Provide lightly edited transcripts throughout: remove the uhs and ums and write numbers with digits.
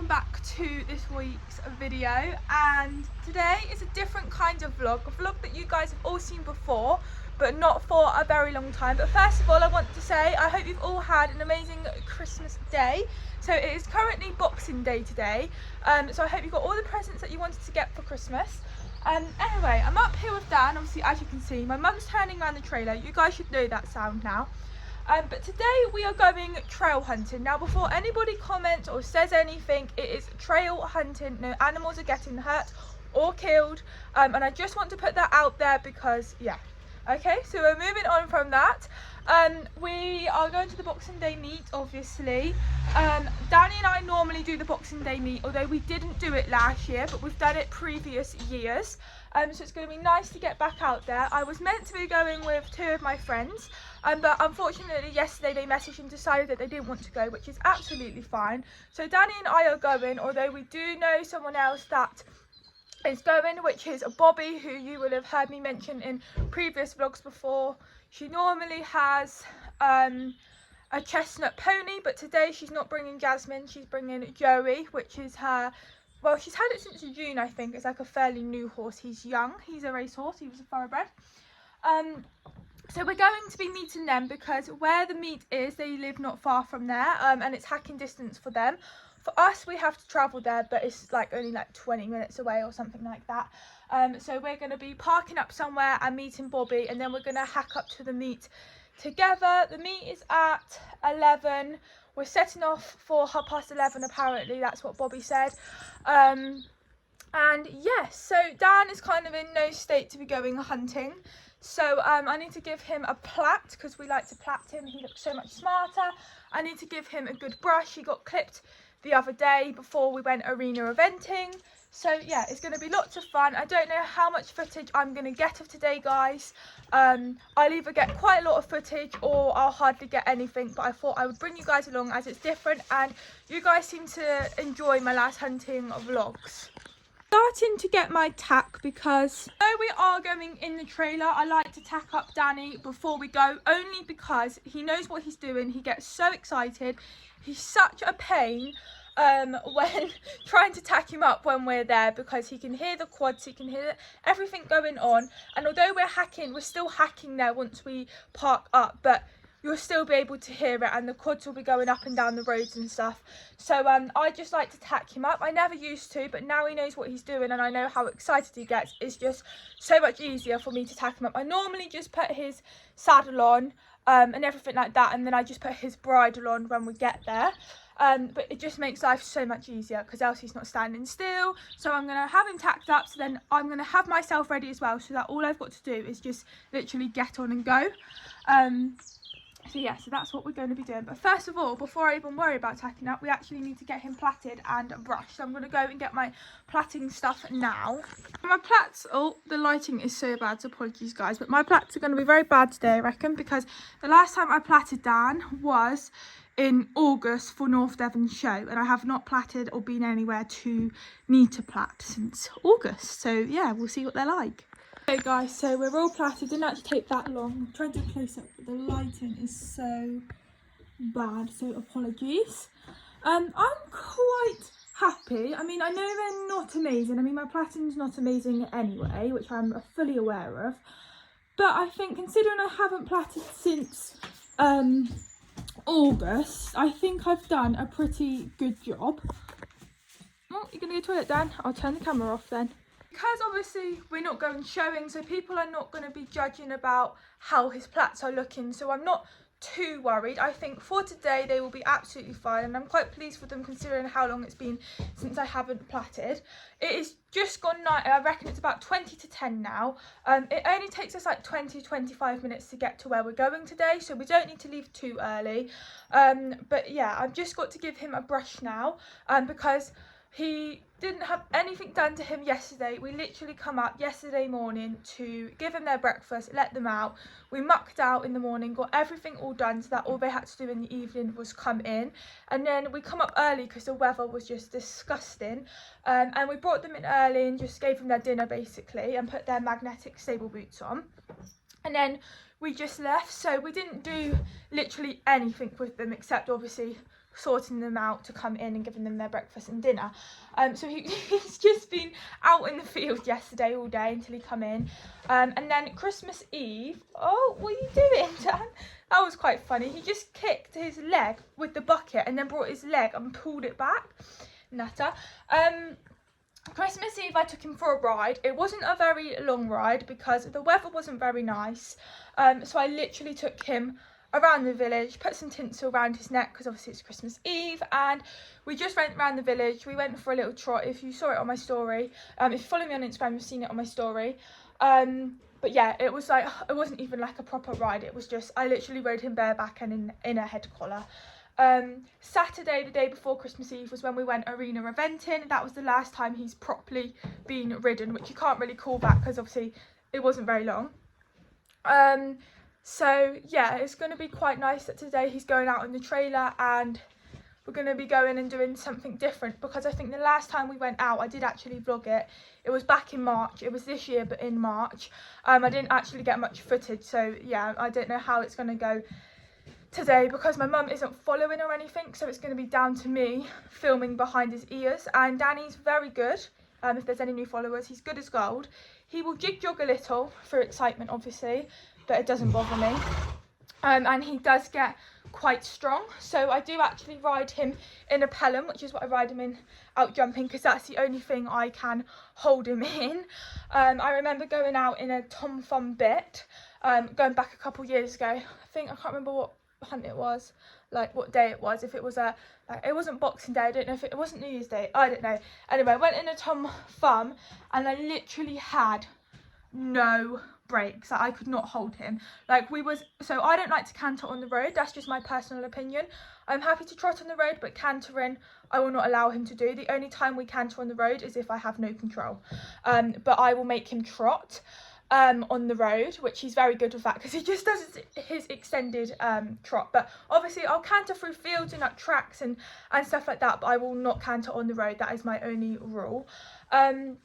welcome back to this week's video, and today is a different kind of vlog, a vlog that you guys have all seen before but not for a very long time. But first of all, I want to say I hope you've all had an amazing Christmas day. So it is currently Boxing Day today, so I hope you got all the presents that you wanted to get for Christmas. Anyway, I'm up here with Dan. Obviously, as you can see, my mum's turning around the trailer. You guys should know that sound now. But today we are going trail hunting. Now, before anybody comments or says anything, it is trail hunting. No animals are getting hurt or killed. And I just want to put that out there because, yeah. Okay, so we're moving on from that. We are going to the Boxing Day meet, obviously. Danny and I normally do the Boxing Day meet, although we didn't do it last year, but we've done it previous years. So it's going to be nice to get back out there. I was meant to be going with two of my friends, but unfortunately yesterday they messaged and decided that they didn't want to go, which is absolutely fine. So Danny and I are going, although we do know someone else that is going, which is Bobby, who you will have heard me mention in previous vlogs before. She normally has a chestnut pony, but today she's not bringing Jasmine, she's bringing Joey, which is her, well, she's had it since June, I think. It's like a fairly new horse. He's young, he's a racehorse, he was a thoroughbred. So we're going to be meeting them because where the meet is, they live not far from there, and it's hacking distance for them. For us, we have to travel there, but it's like only like 20 minutes away or something like that. So we're going to be parking up somewhere and meeting Bobby, and then we're going to hack up to the meet together. The meet is at 11. We're setting off for 11:30 apparently, that's what Bobby said. And yes, so Dan is kind of in no state to be going hunting. So I need to give him a plait because we like to plait him. He looks so much smarter. I need to give him a good brush. He got clipped the other day before we went arena eventing. So yeah, it's going to be lots of fun. I don't know how much footage I'm going to get of today, guys. I'll either get quite a lot of footage or I'll hardly get anything, but I thought I would bring you guys along as it's different and you guys seem to enjoy my last hunting vlogs. Starting to get my tack because though we are going in the trailer, I like to tack up Danny before we go, only because he knows what he's doing. He gets so excited. He's such a pain when trying to tack him up when we're there, because he can hear the quads, he can hear everything going on, and although we're still hacking there once we park up, but you'll still be able to hear it, and the quads will be going up and down the roads and stuff. So I just like to tack him up. I never used to, but now he knows what he's doing and I know how excited he gets. It's just so much easier for me to tack him up. I normally just put his saddle on and everything like that, and then I just put his bridle on when we get there. But it just makes life so much easier because else he's not standing still. So I'm going to have him tacked up, so then I'm going to have myself ready as well, so that all I've got to do is just literally get on and go. So yeah, so that's what we're going to be doing. But first of all, before I even worry about tacking up, we actually need to get him plaited and brushed. So I'm going to go and get my plaiting stuff now. My plaits, oh, the lighting is so bad, so apologies guys, but my plaits are going to be very bad today, I reckon, because the last time I plaited Dan was in August for North Devon show, and I have not plaited or been anywhere to need to plait since August. So yeah, we'll see what they're like. Okay guys, so we're all plaited. Didn't actually take that long. I'm trying to do a close up, but the lighting is so bad, so apologies. I'm quite happy. I mean, I know they're not amazing. I mean, my plaiting's not amazing anyway, which I'm fully aware of, but I think considering I haven't plaited since August, I think I've done a pretty good job. Oh, you're gonna go to the toilet, Dan? I'll turn the camera off then. Because obviously we're not going showing, so people are not going to be judging about how his plaits are looking, so I'm not too worried. I think for today they will be absolutely fine, and I'm quite pleased with them considering how long it's been since I haven't plaited. It is just gone night. I reckon it's about 20 to 10 now. It only takes us like 20-25 minutes to get to where we're going today, so we don't need to leave too early. But yeah, I've just got to give him a brush now, because he didn't have anything done to him yesterday. We literally come up yesterday morning to give them their breakfast, let them out. We mucked out in the morning, got everything all done so that all they had to do in the evening was come in. And then we come up early because the weather was just disgusting. And we brought them in early and just gave them their dinner basically and put their magnetic stable boots on. And then we just left, so we didn't do literally anything with them except obviously sorting them out to come in and giving them their breakfast and dinner. So he's just been out in the field yesterday all day until he come in. And then Christmas Eve, oh, what are you doing, Dan? That was quite funny. He just kicked his leg with the bucket and then brought his leg and pulled it back. Nutter. Christmas Eve I took him for a ride. It wasn't a very long ride because the weather wasn't very nice. So I literally took him around the village, put some tinsel around his neck because obviously it's Christmas Eve, and we just went around the village. We went for a little trot. If you saw it on my story, if you follow me on Instagram, you've seen it on my story. But yeah, it was like, it wasn't even like a proper ride. It was just, I literally rode him bareback and in a head collar. Saturday, the day before Christmas Eve, was when we went arena eventing. That was the last time he's properly been ridden, which you can't really call back because obviously it wasn't very long. So yeah, it's going to be quite nice that today he's going out in the trailer, and we're going to be going and doing something different, because I think the last time we went out, I did actually vlog it. It was back in March. It was this year, but in March. I didn't actually get much footage, so yeah, I don't know how it's going to go today because my mum isn't following or anything, so it's going to be down to me filming behind his ears. And Danny's very good. If there's any new followers, he's good as gold. He will jig-jog a little for excitement, obviously, but it doesn't bother me. And he does get quite strong, so I do actually ride him in a pelham, which is what I ride him in out jumping, because that's the only thing I can hold him in. I remember going out in a Tom Thumb bit, going back a couple years ago. I can't remember what hunt it was, like what day it was. If it was a, like, it wasn't Boxing Day, I don't know if it wasn't New Year's Day, I don't know. Anyway, I went in a Tom Thumb and I literally had no brakes. I could not hold him. Like, so I don't like to canter on the road, that's just my personal opinion. I'm happy to trot on the road, but cantering I will not allow him to do. The only time we canter on the road is if I have no control, but I will make him trot on the road, which he's very good with that because he just does his extended trot. But obviously I'll canter through fields and up tracks and stuff like that, but I will not canter on the road. That is my only rule. And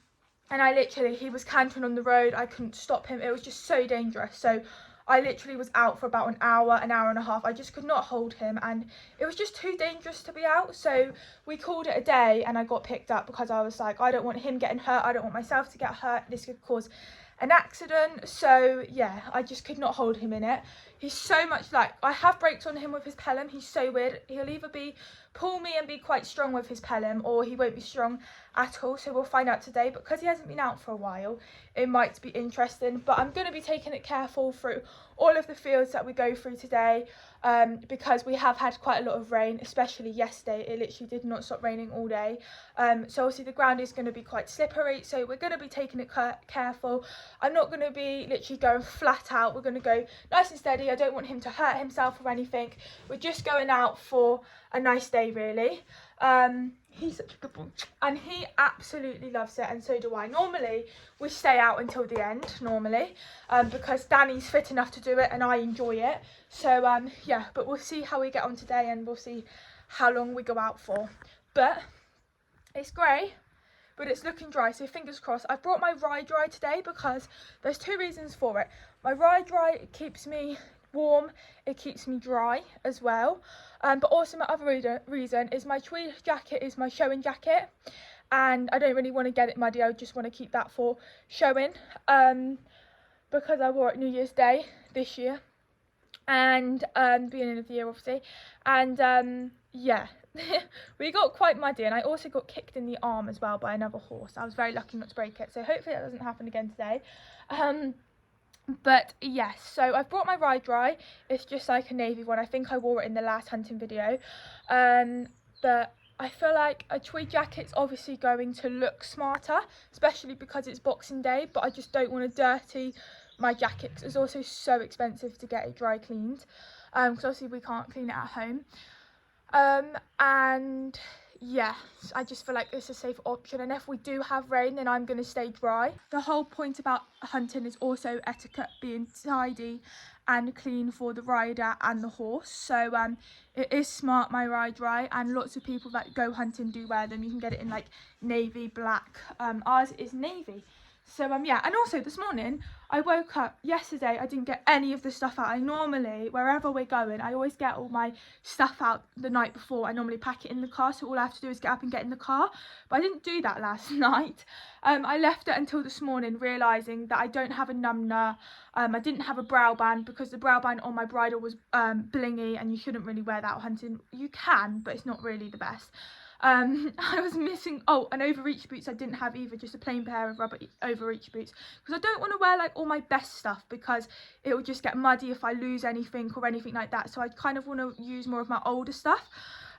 he was cantering on the road. I couldn't stop him. It was just so dangerous. So I literally was out for about an hour and a half. I just could not hold him, and it was just too dangerous to be out. So we called it a day, and I got picked up because I was like, I don't want him getting hurt. I don't want myself to get hurt. This could cause an accident. So yeah, I just could not hold him in it. He's so much like, I have brakes on him with his pelham. He's so weird. He'll either pull me and be quite strong with his pelham, or he won't be strong at all. So we'll find out today. But because he hasn't been out for a while, it might be interesting. But I'm going to be taking it careful through all of the fields that we go through today, because we have had quite a lot of rain, especially yesterday. It literally did not stop raining all day. So obviously the ground is going to be quite slippery, so we're going to be taking it careful. I'm not going to be literally going flat out. We're going to go nice and steady. I don't want him to hurt himself or anything. We're just going out for a nice day, really. He's such a good boy, and he absolutely loves it, and so do I. Normally we stay out until the end, because Danny's fit enough to do it and I enjoy it. So yeah, but we'll see how we get on today, and we'll see how long we go out for. But it's grey, but it's looking dry, so fingers crossed. I've brought my ride dry today because there's two reasons for it. My ride dry, it keeps me warm, it keeps me dry as well, but also my other reason is my tweed jacket is my showing jacket, and I don't really want to get it muddy. I just want to keep that for showing, because I wore it New Year's Day this year, and beginning of the year obviously, and yeah. We got quite muddy, and I also got kicked in the arm as well by another horse. I was very lucky not to break it, so hopefully that doesn't happen again today. But yes, so I've brought my ride dry. It's just like a navy one. I think I wore it in the last hunting video. But I feel like a tweed jacket's obviously going to look smarter, especially because it's Boxing Day, but I just don't want to dirty my jacket because it's also so expensive to get it dry cleaned, because obviously we can't clean it at home. And yeah, I just feel like it's a safe option, and if we do have rain, then I'm going to stay dry. The whole point about hunting is also etiquette, being tidy and clean for the rider and the horse. So it is smart, my ride dry, and lots of people that go hunting do wear them. You can get it in like navy, black. Ours is navy, So yeah, and also this morning I woke up yesterday, I didn't get any of the stuff out. I normally, wherever we're going, I always get all my stuff out the night before. I normally pack it in the car, so all I have to do is get up and get in the car, but I didn't do that last night. I left it until this morning, realising that I don't have a numner. I didn't have a brow band because the brow band on my bridle was blingy, and you shouldn't really wear that out hunting. You can, but it's not really the best. I was missing, and overreach boots I didn't have either, just a plain pair of rubber overreach boots, because I don't want to wear like all my best stuff because it will just get muddy if I lose anything or anything like that. So I kind of want to use more of my older stuff,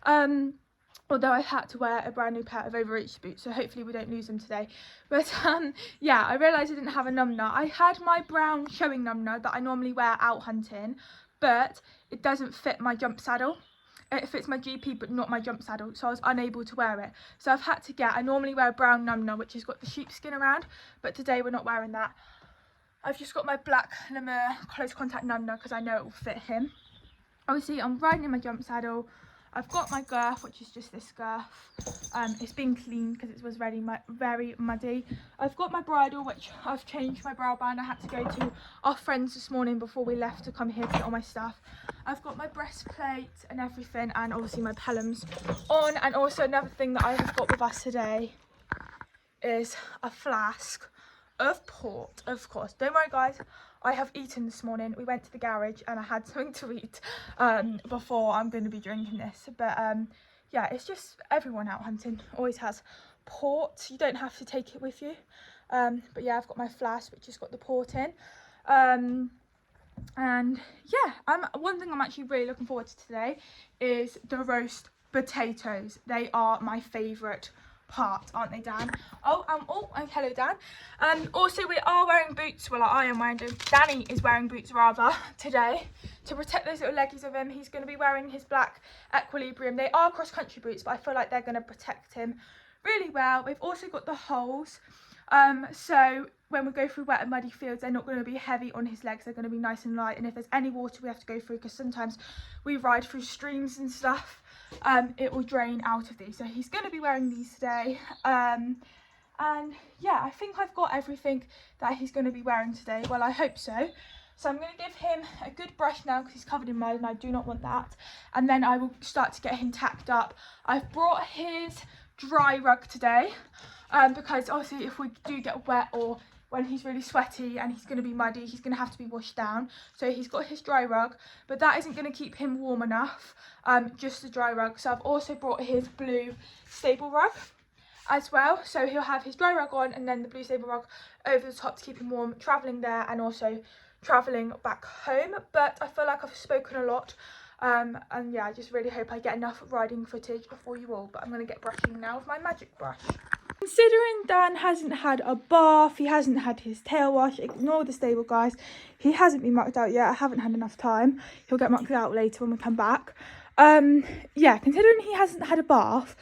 although I had to wear a brand new pair of overreach boots, so hopefully we don't lose them today. But yeah, I realised I didn't have a numner. I had my brown showing numner that I normally wear out hunting, but it doesn't fit my jump saddle. It fits my GP but not my jump saddle, so I was unable to wear it. So I've had to get, I normally wear a brown numner which has got the sheepskin around, but today we're not wearing that. I've just got my black Lemur close contact numner because I know it will fit him. Obviously I'm riding in my jump saddle. I've got my girth, which is just this girth. It's been cleaned because it was very muddy. I've got my bridle, which I've changed my brow band. I had to go to our friends this morning before we left to come here to get all my stuff. I've got my breastplate and everything, and obviously my pelhams on. And also another thing that I have got with us today is a flask of port, of course. Don't worry guys, I have eaten this morning. We went to the garage and I had something to eat before I'm going to be drinking this. But yeah, it's just everyone out hunting always has port. You don't have to take it with you. But yeah, I've got my flask which has got the port in. And yeah, one thing I'm actually really looking forward to today is the roast potatoes. They are my favourite part, aren't they, Dan? Hello, Dan. Also we are wearing boots. Well, I am wearing them. Danny is wearing boots rather today to protect those little leggies of him. He's going to be wearing his black equilibrium. They are cross-country boots, but I feel like they're going to protect him really well. We've also got the holes, so when we go through wet and muddy fields, they're not going to be heavy on his legs. They're going to be nice and light, and if there's any water we have to go through, because sometimes we ride through streams and stuff, it will drain out of these. So he's going to be wearing these today, and yeah, I think I've got everything that he's going to be wearing today. Well, I hope so. So I'm going to give him a good brush now because he's covered in mud and I do not want that, and then I will start to get him tacked up. I've brought his dry rug today, because obviously if we do get wet, or when he's really sweaty and he's going to be muddy, he's going to have to be washed down. So he's got his dry rug, but that isn't going to keep him warm enough, just the dry rug. So I've also brought his blue stable rug as well. So he'll have his dry rug on and then the blue stable rug over the top to keep him warm, travelling there and also travelling back home. But I feel like I've spoken a lot. And yeah, I just really hope I get enough riding footage for you all. But I'm going to get brushing now with my magic brush. Considering Dan hasn't had a bath, he hasn't had his tail wash, ignore the stable guys, he hasn't been mucked out yet. I haven't had enough time. He'll get mucked out later when we come back. Yeah, considering he hasn't had a bath,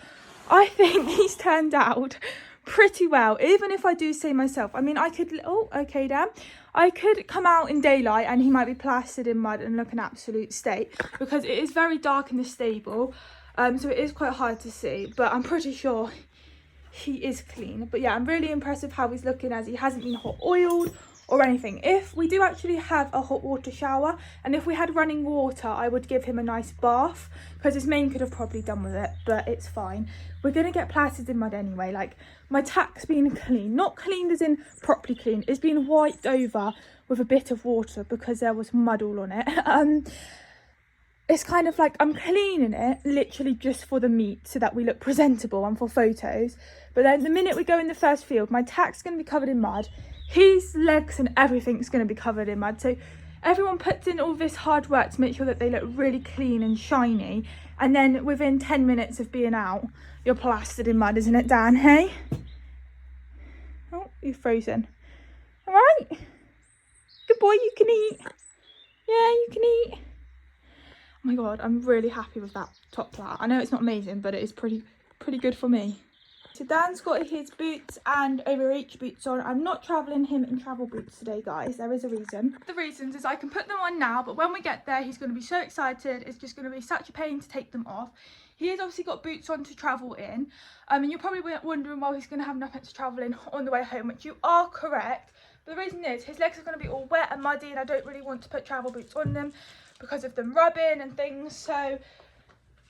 I think he's turned out pretty well, even if I do say myself. I mean, I could, okay Dan, I could come out in daylight and he might be plastered in mud and look an absolute state, because it is very dark in the stable, so it is quite hard to see, but I'm pretty sure he is clean. But yeah, I'm really impressed with how he's looking, as he hasn't been hot oiled or anything. If we do actually have a hot water shower, and if we had running water, I would give him a nice bath, because his mane could have probably done with it, but it's fine. We're going to get plastered in mud anyway. Like, my tack's been clean, not cleaned as in properly clean, it's been wiped over with a bit of water because there was mud all on it. It's kind of like I'm cleaning it literally just for the meat, so that we look presentable and for photos. But then the minute we go in the first field, my tack's going to be covered in mud. His legs and everything's going to be covered in mud. So everyone puts in all this hard work to make sure that they look really clean and shiny. And then within 10 minutes of being out, you're plastered in mud, isn't it, Dan? Hey? Oh, you're frozen. All right. Good boy, you can eat. Yeah, you can eat. Oh my god, I'm really happy with that top plait. I know it's not amazing, but it is pretty good for me. So Dan's got his boots and overreach boots on. I'm not travelling him in travel boots today, guys. There is a reason. The reasons is I can put them on now, but when we get there, he's going to be so excited. It's just going to be such a pain to take them off. He has obviously got boots on to travel in, and you're probably wondering why he's going to have nothing to travel in on the way home, which you are correct. But the reason is his legs are going to be all wet and muddy, and I don't really want to put travel boots on them because of them rubbing and things. So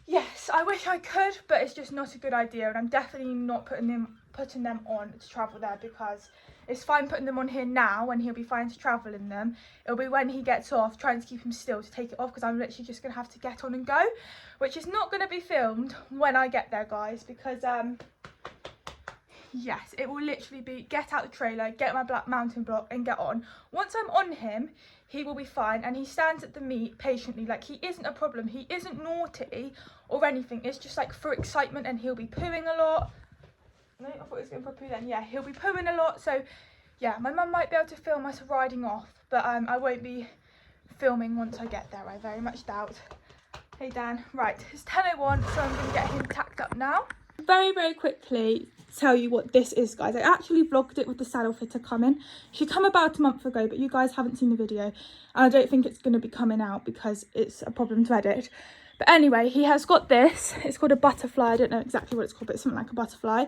yes, I wish I could, but it's just not a good idea, and I'm definitely not putting them on to travel there, because it's fine putting them on here now and he'll be fine to travel in them. It'll be when he gets off, trying to keep him still to take it off, because I'm literally just going to have to get on and go, which is not going to be filmed when I get there, guys, because yes, it will literally be get out the trailer, get my black mountain block and get on. Once I'm on him, he will be fine, and he stands at the meet patiently. Like, he isn't a problem, he isn't naughty or anything. It's just like for excitement, and he'll be pooing a lot. No, I thought he was going for a poo then. Yeah, he'll be pooing a lot. So yeah, my mum might be able to film us riding off, but I won't be filming once I get there, I very much doubt. Hey Dan, right, it's 10:01, so I'm going to get him tacked up now. Very quickly tell you what this is, guys. I actually vlogged it with the saddle fitter coming. She came about a month ago, but you guys haven't seen the video, and I don't think it's going to be coming out because it's a problem to edit. But anyway, he has got this. It's called a butterfly. I don't know exactly what it's called, but it's something like a butterfly.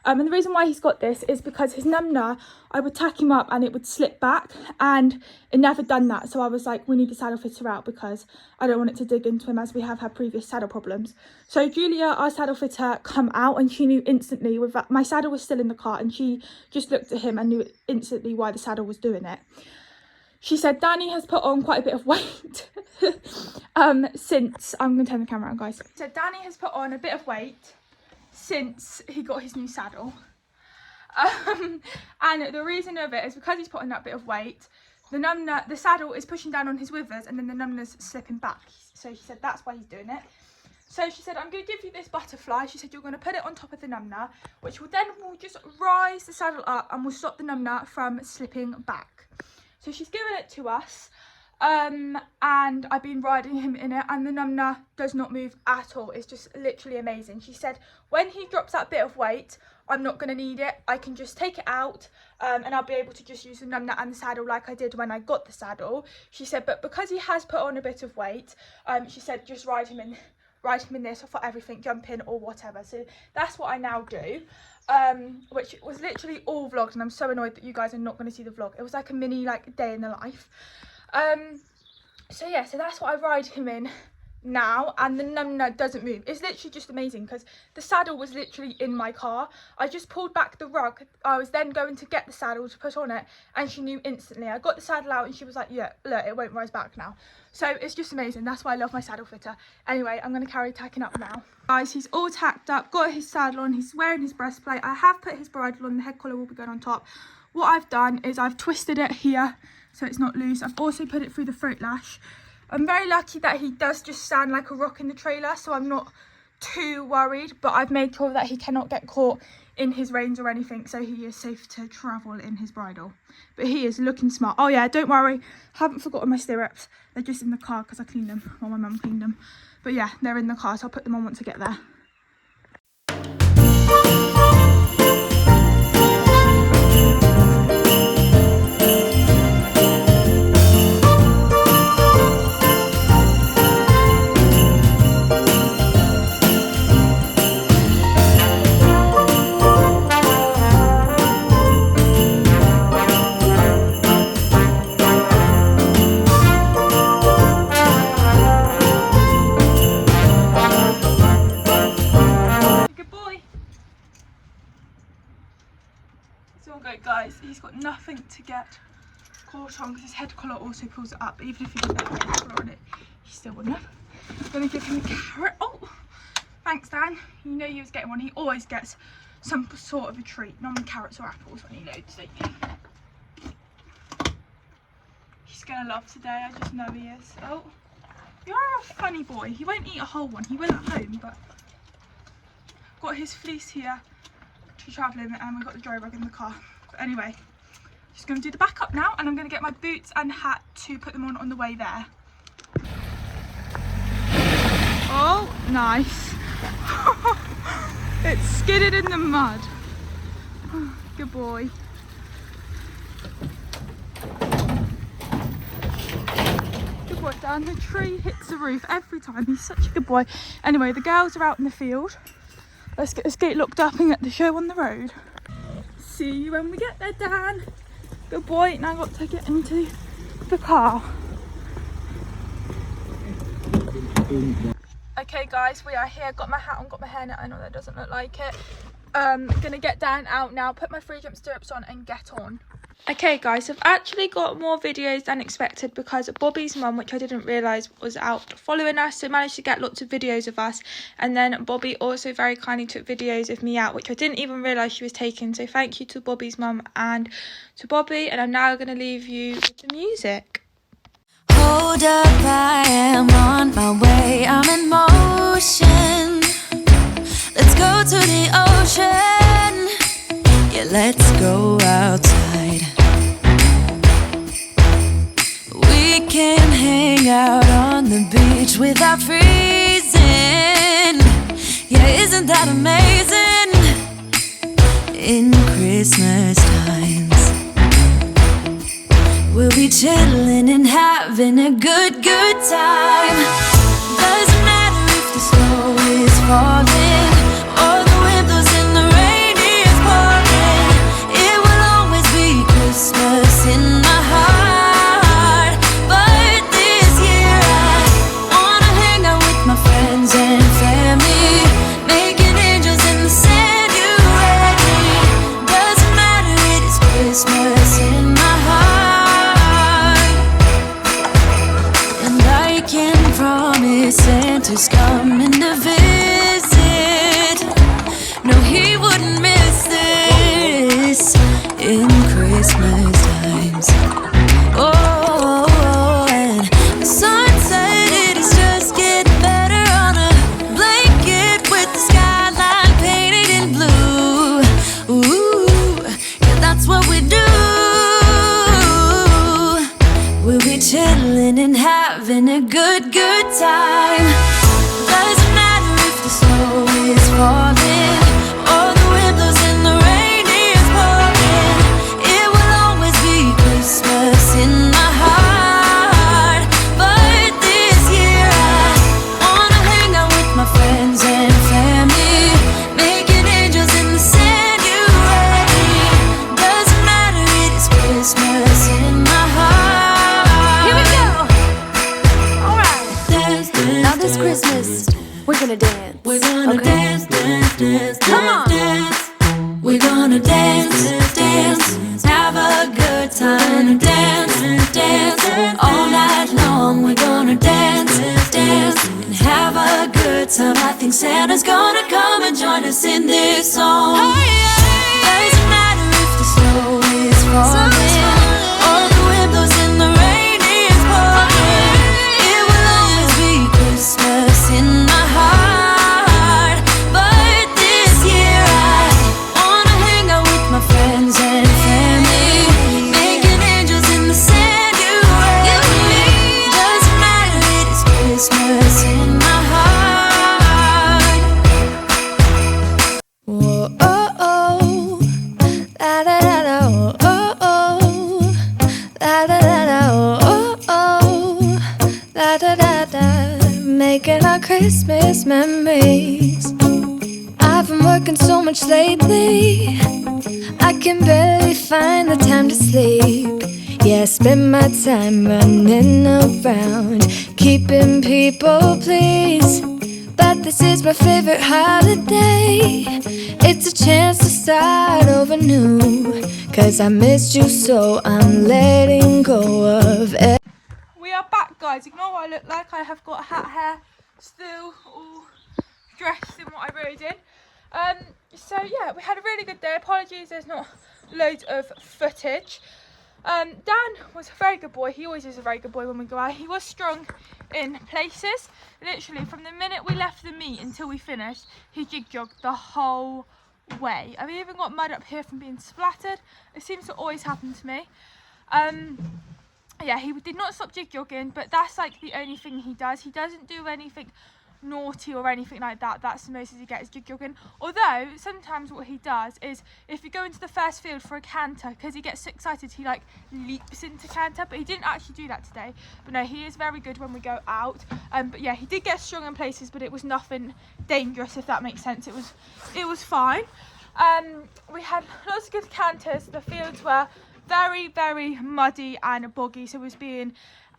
And the reason why he's got this is because his numna, I would tack him up and it would slip back, and it never done that. So I was like, we need the saddle fitter out because I don't want it to dig into him, as we have had previous saddle problems. So Julia, our saddle fitter, come out, and she knew instantly, with that, my saddle was still in the car, and she just looked at him and knew instantly why the saddle was doing it. She said Danny has put on quite a bit of weight since, I'm going to turn the camera on, guys. So Danny has put on a bit of weight since he got his new saddle. And the reason of it is because he's put on that bit of weight, the saddle is pushing down on his withers, and then the numna's slipping back. So she said that's why he's doing it. So she said, I'm going to give you this butterfly. She said, you're going to put it on top of the numna, which will just rise the saddle up and will stop the numna from slipping back. So she's given it to us, and I've been riding him in it, and the numna does not move at all. It's just literally amazing. She said when he drops that bit of weight, I'm not going to need it. I can just take it out, and I'll be able to just use the numna and the saddle like I did when I got the saddle. She said, but because he has put on a bit of weight, she said just ride him in this for everything, jump in or whatever. So that's what I now do. Which was literally all vlogged, and I'm so annoyed that you guys are not going to see the vlog. It was like a mini day in the life. So yeah, so that's what I ride him in now, and the numna doesn't move. It's literally just amazing because the saddle was literally in my car. I just pulled back the rug. I was then going to get the saddle to put on it, and she knew instantly. I got the saddle out and she was like, yeah, look, it won't rise back now. So it's just amazing. That's why I love my saddle fitter. Anyway, I'm going to carry tacking up now. Guys, he's all tacked up, got his saddle on, he's wearing his breastplate. I have put his bridle on, the head collar will be going on top. What I've done is I've twisted it here so it's not loose. I've also put it through the throat lash. I'm very lucky that he does just stand like a rock in the trailer, so I'm not too worried, but I've made sure that he cannot get caught in his reins or anything, so he is safe to travel in his bridle. But he is looking smart. Oh yeah, don't worry, haven't forgotten my stirrups. They're just in the car because I cleaned them, well, my mum cleaned them. But yeah, they're in the car, so I'll put them on once I get there. Guys, he's got nothing to get caught on because his head collar also pulls it up. But even if he didn't have a head collar on it, he still wouldn't have. I'm going to give him a carrot. Oh, thanks, Dan. You know he was getting one. He always gets some sort of a treat. Normally carrots or apples when he loads, don't you? He's going to love today. I just know he is. Oh, you are a funny boy. He won't eat a whole one. He will at home, but got his fleece here to travel in, and we've got the dry rug in the car. But anyway, just going to do the backup now, and I'm going to get my boots and hat to put them on the way there. Oh, nice. It's skidded in the mud. Good boy. Good boy. boy, Dan. The tree hits the roof every time. He's such a good boy. Anyway, the girls are out in the field. Let's get this gate locked up and get the show on the road. See you when we get there, Dan. Good boy. Now I've got to get into the car. Okay guys, we are here. Got my hat on, got my hair net. I know that doesn't look like it. Gonna get Dan out now, put my free jump stirrups on and get on. Okay guys, I've actually got more videos than expected because Bobby's mum, which I didn't realise was out following us, so managed to get lots of videos of us. And then Bobby also very kindly took videos of me out, which I didn't even realise she was taking. So thank you to Bobby's mum and to Bobby. And I'm now going to leave you with the music. Hold up, I am on my way, I'm in motion. Let's go to the ocean. Yeah, let's go outside. We can hang out on the beach without freezing. Yeah, isn't that amazing? In Christmas times, we'll be chilling and having a good time. Doesn't matter if the snow is falling or the wind blows and the rain is pouring. It will always be Christmas in my heart. But this year I wanna hang out with my friends and family, making angels in the sand. You ready? Doesn't matter, it is Christmas in my heart. And I can promise Santa's coming to visit. No, he wouldn't miss this in Christmas times. Oh, and the sun said it is just getting better on a blanket with the skyline painted in blue. Ooh, yeah, that's what we do. We'll be chilling and having a good time. Doesn't matter if the snow is falling or the wind blows and the rain is pouring. It will always be Christmas in my heart. But this year I wanna hang out with my friends and family, making angels in the sand. You ready? Doesn't matter, it is Christmas in my heart. Here we go. All right. Dance, dance, Now this Christmas, we're gonna dance. we're gonna Okay. dance, dance, dance, Come on. dance. We're gonna dance, dance, have a good time. Dance, dance, all night long. We're gonna dance, dance, and have a good time. I think Santa's gonna come and join us in this song. Doesn't matter if the snow is falling or the wind blows and the rain is pouring. It will always be Christmas in my heart. But this year I wanna hang out with my friends and family, making angels in the sand. You ready? Doesn't matter, it is Christmas in my heart. Whoa, oh, oh, la da da da, oh, oh, oh, la da da da, oh, oh, la da da da, making our Christmas memories. I've been working so much lately, I can barely find the time to sleep. Yeah, I spend my time running around, keeping people pleased. But this is my favorite holiday. It's a chance to start over new, 'cause I missed you so I'm letting go of it. We are back guys. Ignore what I look like. I have got hat hair still all dressed in what I rode in. So yeah, we had a really good day. Apologies there's not loads of footage. Dan was a very good boy. He always is a very good boy when we go out. He was strong in places. Literally from the minute we left the meet until we finished, he jig-jogged the whole way. I've even got mud up here from being splattered. It seems to always happen to me. Yeah, he did not stop jig-jogging, but that's like the only thing he does. He doesn't do anything naughty or anything like that. That's the most as he gets jig jogging. Although sometimes what he does is, if you go into the first field for a canter, because he gets so excited, he like leaps into canter, but he didn't actually do that today. But no, he is very good when we go out. But yeah, he did get strung in places, but it was nothing dangerous, if that makes sense. It was fine. We had lots of good canters. The fields were very, very muddy and boggy, so it was being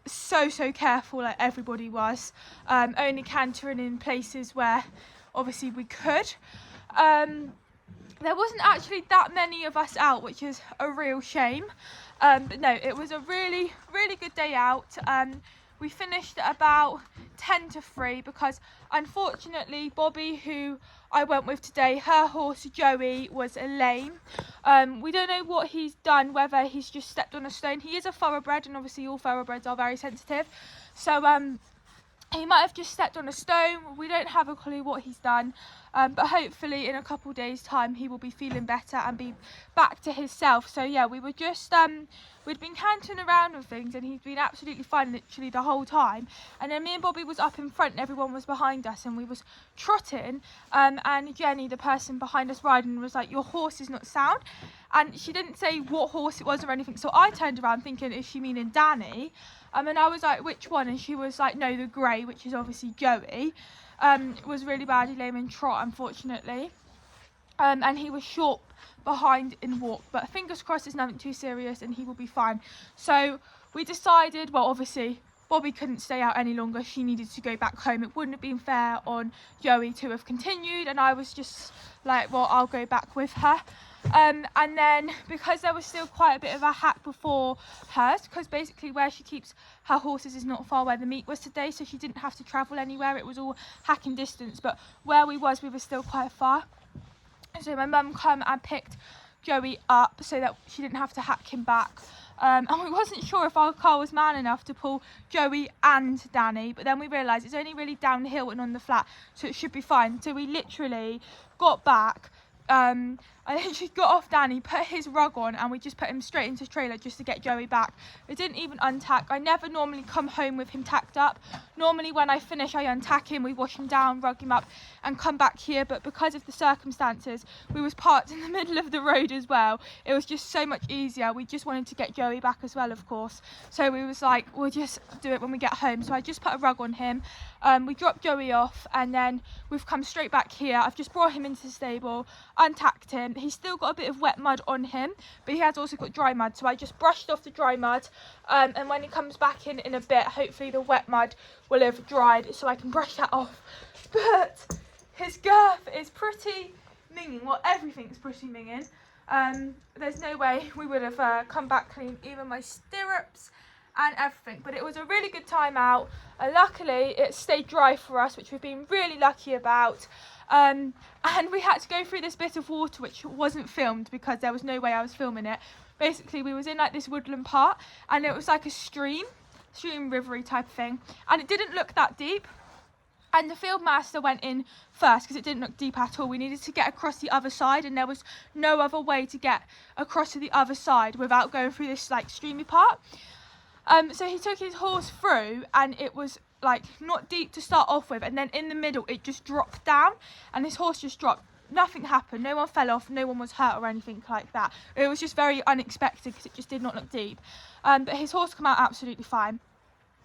so careful, like everybody was, only cantering in places where obviously we could. There wasn't actually that many of us out, which is a real shame, but no, it was a really good day out. We finished at about 10 to 3 because unfortunately Bobby, who I went with today, her horse Joey was lame. We don't know what he's done, whether he's just stepped on a stone. He is a thoroughbred, and obviously all thoroughbreds are very sensitive, so he might have just stepped on a stone. We don't have a clue what he's done, but hopefully in a couple days time he will be feeling better and be back to himself. So yeah, we were just we'd been cantering around and things, and he's been absolutely fine literally the whole time. And then me and Bobby was up in front and everyone was behind us, and we was trotting, and Jenny, the person behind us riding, was like, "Your horse is not sound," and she didn't say what horse it was or anything, so I turned around thinking, is she meaning Danny? And I was like, which one? And she was like, no, the grey, which is obviously Joey. Was really badly lame in trot, unfortunately. And he was short behind in walk, but fingers crossed it's nothing too serious and he will be fine. So we decided, well, obviously Bobby couldn't stay out any longer. She needed to go back home. It wouldn't have been fair on Joey to have continued, and I was just like, well, I'll go back with her. And then because there was still quite a bit of a hack before hers, because basically where she keeps her horses is not far where the meet was today, so she didn't have to travel anywhere. It was all hacking distance, but where we were still quite far. So my mum come and picked Joey up so that she didn't have to hack him back. And we wasn't sure if our car was man enough to pull Joey and Danny, but then we realised it's only really downhill and on the flat, so it should be fine. So we literally got back, I literally got off Danny, put his rug on, and we just put him straight into the trailer just to get Joey back. We didn't even untack. I never normally come home with him tacked up. Normally when I finish, I untack him, we wash him down, rug him up, and come back here. But because of the circumstances, we was parked in the middle of the road as well. It was just so much easier. We just wanted to get Joey back as well, of course. So we was like, we'll just do it when we get home. So I just put a rug on him. We dropped Joey off, and then we've come straight back here. I've just brought him into the stable, untacked him. He's still got a bit of wet mud on him, but he has also got dry mud, so I just brushed off the dry mud, and when he comes back in a bit, hopefully the wet mud will have dried so I can brush that off. But his girth is pretty minging. Well, everything's pretty minging. There's no way we would have come back clean, even my stirrups and everything. But it was a really good time out, and luckily it stayed dry for us, which we've been really lucky about. And we had to go through this bit of water which wasn't filmed because there was no way I was filming it. Basically we was in like this woodland part, and it was like a stream rivery type of thing, and it didn't look that deep, and the field master went in first because it didn't look deep at all. We needed to get across the other side, and there was no other way to get across to the other side without going through this like streamy part. So he took his horse through, and it was like not deep to start off with, and then in the middle it just dropped down, and his horse just dropped. Nothing happened, no one fell off, no one was hurt or anything like that. It was just very unexpected because it just did not look deep. But his horse came out absolutely fine.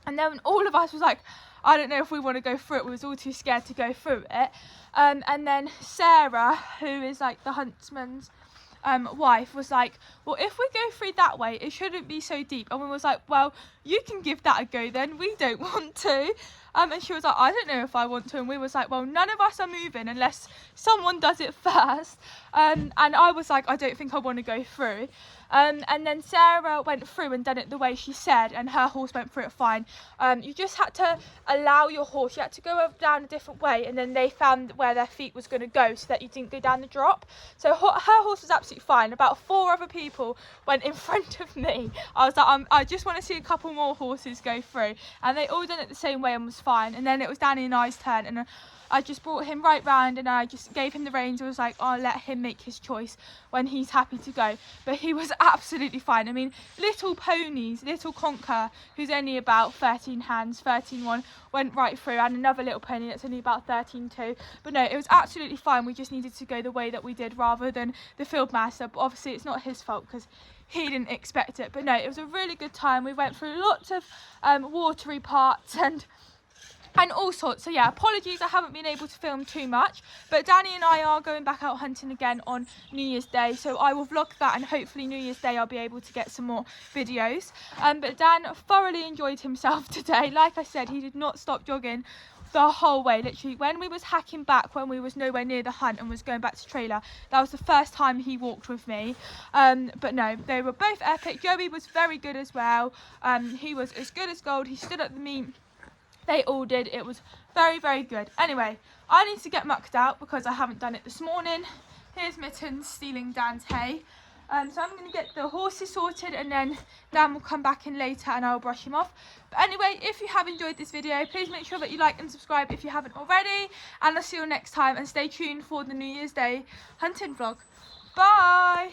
And then all of us was like, I don't know if we want to go through it. We was all too scared to go through it. And then Sarah, who is like the huntsman's wife, was like, well, if we go through that way, it shouldn't be so deep. And we was like, well, you can give that a go then, we don't want to. And she was like, I don't know if I want to. And we was like, well, none of us are moving unless someone does it first. And I was like, I don't think I want to go through. And then Sarah went through and done it the way she said, and her horse went through it fine. You just had to allow your horse, you had to go down a different way, and then they found where their feet was going to go so that you didn't go down the drop. So her horse was absolutely fine. About 4 other people went in front of me. I was like, I just want to see a couple more horses go through, and they all done it the same way and was fine. And then it was Danny and I's turn, and I just brought him right round and I just gave him the reins. I was like, I'll let him make his choice when he's happy to go. But he was absolutely fine. I mean, little ponies, little Conquer, who's only about 13 hands, 13-1, went right through, and another little pony that's only about 13-2. But no, it was absolutely fine. We just needed to go the way that we did rather than the field master. But obviously it's not his fault because he didn't expect it. But no, it was a really good time. We went through lots of watery parts and all sorts. So yeah, apologies I haven't been able to film too much, but Danny and I are going back out hunting again on New Year's Day, so I will vlog that, and hopefully New Year's Day I'll be able to get some more videos. But Dan thoroughly enjoyed himself today. Like I said, he did not stop jogging the whole way. Literally, when we was hacking back, when we was nowhere near the hunt and was going back to trailer, that was the first time he walked with me. But no, they were both epic. Joey was very good as well. He was as good as gold. He stood at the meet. They all did. It was very, very good. Anyway, I need to get mucked out because I haven't done it this morning. Here's Mittens stealing Dan's hay. So I'm going to get the horses sorted, and then Dan will come back in later and I'll brush him off. But anyway, if you have enjoyed this video, please make sure that you like and subscribe if you haven't already. And I'll see you next time, and stay tuned for the New Year's Day hunting vlog. Bye!